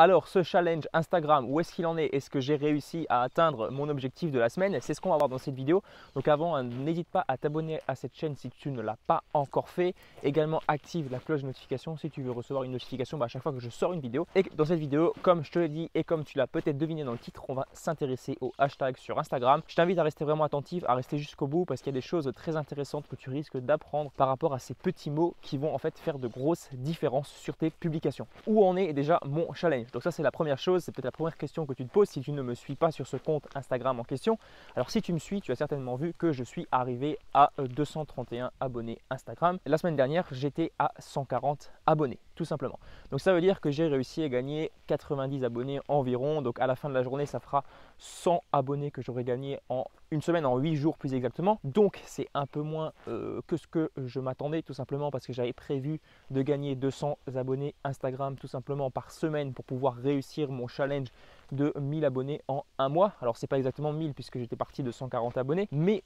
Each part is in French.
Alors ce challenge Instagram, où est-ce qu'il en est? Est-ce que j'ai réussi à atteindre mon objectif de la semaine? C'est ce qu'on va voir dans cette vidéo. Donc avant, n'hésite pas à t'abonner à cette chaîne si tu ne l'as pas encore fait. Également active la cloche de notification si tu veux recevoir une notification à chaque fois que je sors une vidéo. Et dans cette vidéo, comme je te l'ai dit et comme tu l'as peut-être deviné dans le titre, on va s'intéresser aux hashtags sur Instagram. Je t'invite à rester vraiment attentif, à rester jusqu'au bout parce qu'il y a des choses très intéressantes que tu risques d'apprendre par rapport à ces petits mots qui vont en fait faire de grosses différences sur tes publications. Où en est déjà mon challenge? Donc ça c'est la première chose, c'est peut-être la première question que tu te poses si tu ne me suis pas sur ce compte Instagram en question. Alors si tu me suis, tu as certainement vu que je suis arrivé à 231 abonnés Instagram. La semaine dernière, j'étais à 140 abonnés, tout simplement. Donc ça veut dire que j'ai réussi à gagner 90 abonnés environ. Donc à la fin de la journée, ça fera 100 abonnés que j'aurai gagné en une semaine, en 8 jours plus exactement. Donc c'est un peu moins que ce que je m'attendais, tout simplement parce que j'avais prévu de gagner 200 abonnés Instagram tout simplement par semaine pour pouvoir réussir mon challenge de 1000 abonnés en un mois. Alors c'est pas exactement 1000 puisque j'étais parti de 140 abonnés, mais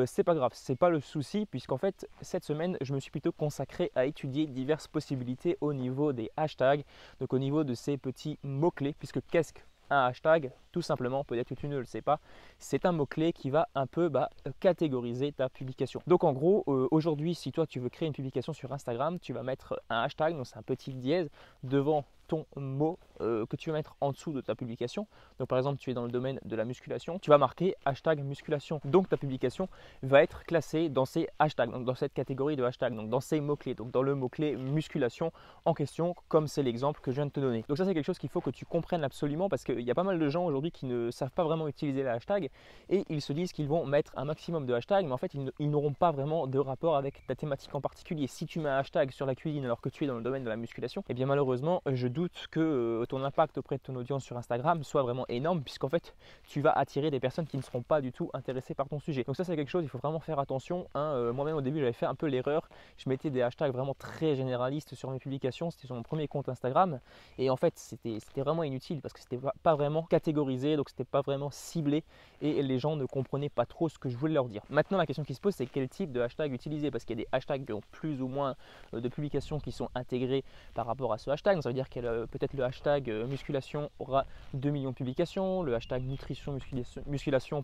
c'est pas grave, c'est pas le souci puisqu'en fait cette semaine je me suis plutôt consacré à étudier diverses possibilités au niveau des hashtags, donc au niveau de ces petits mots-clés, puisque qu'est-ce qu'un hashtag? Tout simplement, peut-être que tu ne le sais pas, c'est un mot-clé qui va un peu catégoriser ta publication. Donc en gros, aujourd'hui, si toi tu veux créer une publication sur Instagram, tu vas mettre un hashtag, donc c'est un petit dièse, devant ton mot que tu vas mettre en dessous de ta publication. Donc par exemple, tu es dans le domaine de la musculation, tu vas marquer hashtag musculation. Donc ta publication va être classée dans ces hashtags, donc dans cette catégorie de hashtags, donc dans ces mots-clés, donc dans le mot-clé musculation en question, comme c'est l'exemple que je viens de te donner. Donc ça, c'est quelque chose qu'il faut que tu comprennes absolument parce qu'il y a pas mal de gens aujourd'hui qui ne savent pas vraiment utiliser les hashtags et ils se disent qu'ils vont mettre un maximum de hashtags, mais en fait, ils n'auront pas vraiment de rapport avec ta thématique en particulier. Si tu mets un hashtag sur la cuisine alors que tu es dans le domaine de la musculation, et bien malheureusement, je doute que ton impact auprès de ton audience sur Instagram soit vraiment énorme puisqu'en fait tu vas attirer des personnes qui ne seront pas du tout intéressées par ton sujet. Donc ça c'est quelque chose, il faut vraiment faire attention, hein. Moi-même au début j'avais fait un peu l'erreur, je mettais des hashtags vraiment très généralistes sur mes publications, c'était sur mon premier compte Instagram et en fait c'était vraiment inutile parce que c'était pas vraiment catégorisé, donc c'était pas vraiment ciblé et les gens ne comprenaient pas trop ce que je voulais leur dire. Maintenant la question qui se pose, c'est quel type de hashtag utiliser, parce qu'il y a des hashtags qui ont plus ou moins de publications qui sont intégrées par rapport à ce hashtag. Donc ça veut dire que peut-être le hashtag musculation aura 2 millions de publications, le hashtag nutrition musculation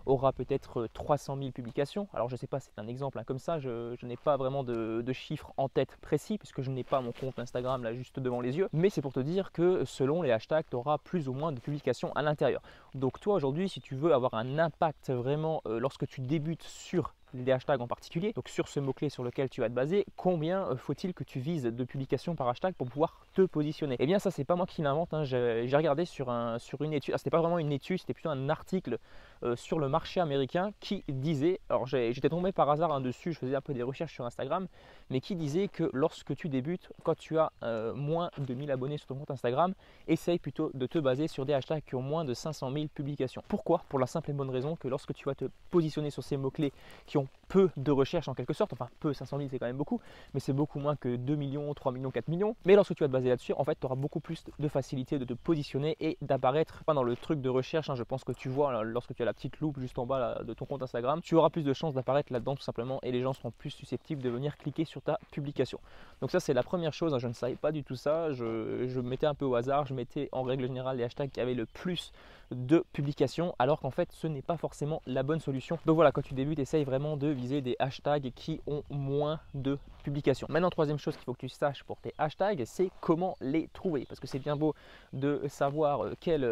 aura peut-être 300 000 publications. Alors je ne sais pas, c'est un exemple, hein, comme ça, je n'ai pas vraiment de chiffres en tête précis puisque je n'ai pas mon compte Instagram là juste devant les yeux, mais c'est pour te dire que selon les hashtags, tu auras plus ou moins de publications à l'intérieur. Donc toi aujourd'hui, si tu veux avoir un impact vraiment lorsque tu débutes sur les hashtags en particulier, donc sur ce mot-clé sur lequel tu vas te baser, combien faut-il que tu vises de publications par hashtag pour pouvoir te positionner? Et bien ça, c'est pas moi qui l'invente, hein. J'ai regardé sur une étude, c'était pas vraiment une étude, c'était plutôt un article sur le marché américain qui disait, alors j'étais tombé par hasard dessus, je faisais un peu des recherches sur Instagram, mais qui disait que lorsque tu débutes, quand tu as moins de 1000 abonnés sur ton compte Instagram, essaye plutôt de te baser sur des hashtags qui ont moins de 500 000 publications. Pourquoi? Pour la simple et bonne raison que lorsque tu vas te positionner sur ces mots-clés qui ont peu de recherche en quelque sorte, enfin peu, 500 000 c'est quand même beaucoup, mais c'est beaucoup moins que 2 millions, 3 millions, 4 millions. Mais lorsque tu vas te baser là-dessus, en fait, tu auras beaucoup plus de facilité de te positionner et d'apparaître dans le truc de recherche, hein. Je pense que tu vois là, lorsque tu as la petite loupe juste en bas là, de ton compte Instagram, tu auras plus de chances d'apparaître là-dedans tout simplement et les gens seront plus susceptibles de venir cliquer sur ta publication. Donc ça c'est la première chose, hein. Je ne savais pas du tout ça, je mettais un peu au hasard, je mettais en règle générale les hashtags qui avaient le plus de publications alors qu'en fait ce n'est pas forcément la bonne solution. Donc voilà, quand tu débutes, essaye vraiment de viser des hashtags qui ont moins de publications. Maintenant, troisième chose qu'il faut que tu saches pour tes hashtags, c'est comment les trouver, parce que c'est bien beau de savoir quelle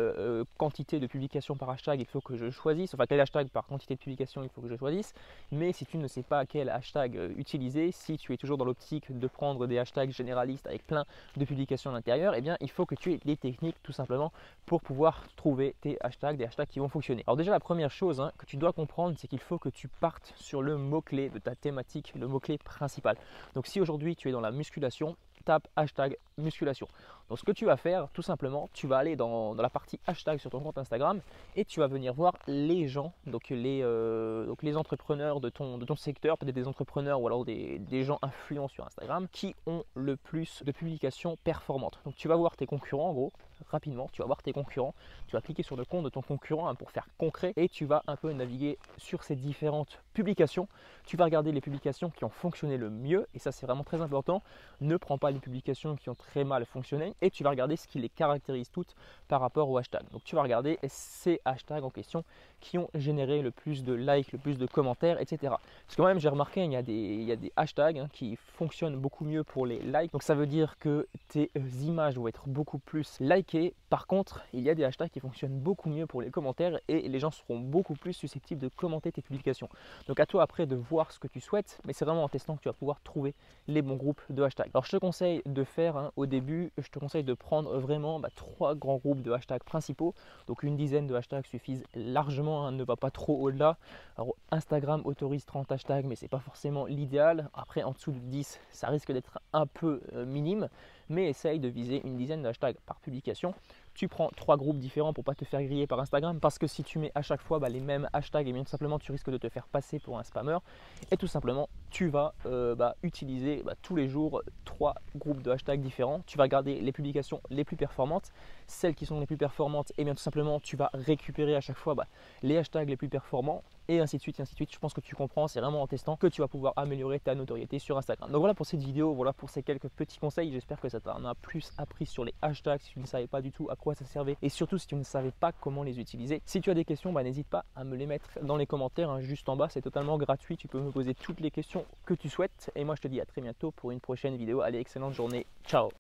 quantité de publications par hashtag il faut que je choisisse, enfin quel hashtag par quantité de publications il faut que je choisisse, mais si tu ne sais pas quel hashtag utiliser, si tu es toujours dans l'optique de prendre des hashtags généralistes avec plein de publications à l'intérieur, eh bien il faut que tu aies des techniques tout simplement pour pouvoir trouver tes hashtags, des hashtags qui vont fonctionner. Alors déjà la première chose, hein, que tu dois comprendre, c'est qu'il faut que tu partes sur le mot-clé de ta thématique, le mot-clé principal. Donc si aujourd'hui tu es dans la musculation, tape hashtag musculation. Donc ce que tu vas faire, tout simplement, tu vas aller dans la partie hashtag sur ton compte Instagram et tu vas venir voir les gens, donc les entrepreneurs de ton secteur, peut-être des entrepreneurs ou alors des gens influents sur Instagram qui ont le plus de publications performantes. Donc tu vas voir tes concurrents en gros, rapidement, tu vas voir tes concurrents, tu vas cliquer sur le compte de ton concurrent, hein, pour faire concret et tu vas un peu naviguer sur ces différentes publications. Tu vas regarder les publications qui ont fonctionné le mieux et ça c'est vraiment très important. Ne prends pas les publications qui ont très mal fonctionné et tu vas regarder ce qui les caractérise toutes par rapport aux hashtags. Donc tu vas regarder ces hashtags en question qui ont généré le plus de likes, le plus de commentaires, etc. Parce que moi-même j'ai remarqué, il y a des hashtags qui fonctionnent beaucoup mieux pour les likes. Donc ça veut dire que tes images vont être beaucoup plus likées. Par contre, il y a des hashtags qui fonctionnent beaucoup mieux pour les commentaires et les gens seront beaucoup plus susceptibles de commenter tes publications. Donc à toi après de voir ce que tu souhaites, mais c'est vraiment en testant que tu vas pouvoir trouver les bons groupes de hashtags. Alors je te conseille de faire au début, je te conseille de prendre vraiment 3 grands groupes de hashtags principaux. Donc une dizaine de hashtags suffisent largement, ne va pas trop au-delà. Alors Instagram autorise 30 hashtags, mais c'est pas forcément l'idéal. Après en dessous de 10, ça risque d'être un peu minime, mais essaye de viser une dizaine de hashtags par publication. Tu prends 3 groupes différents pour ne pas te faire griller par Instagram, parce que si tu mets à chaque fois les mêmes hashtags, et bien tout simplement tu risques de te faire passer pour un spammeur. Et tout simplement tu vas utiliser tous les jours 3 groupes de hashtags différents. Tu vas regarder les publications les plus performantes, celles qui sont les plus performantes, et bien tout simplement tu vas récupérer à chaque fois les hashtags les plus performants, et ainsi de suite, et ainsi de suite. Je pense que tu comprends, c'est vraiment en testant que tu vas pouvoir améliorer ta notoriété sur Instagram. Donc voilà pour cette vidéo, voilà pour ces quelques petits conseils. J'espère que ça t'en a plus appris sur les hashtags si tu ne savais pas du tout à quoi ça servait, et surtout si tu ne savais pas comment les utiliser. Si tu as des questions, n'hésite pas à me les mettre dans les commentaires, juste en bas, c'est totalement gratuit. Tu peux me poser toutes les questions que tu souhaites, et moi je te dis à très bientôt pour une prochaine vidéo. Allez, excellente journée, ciao.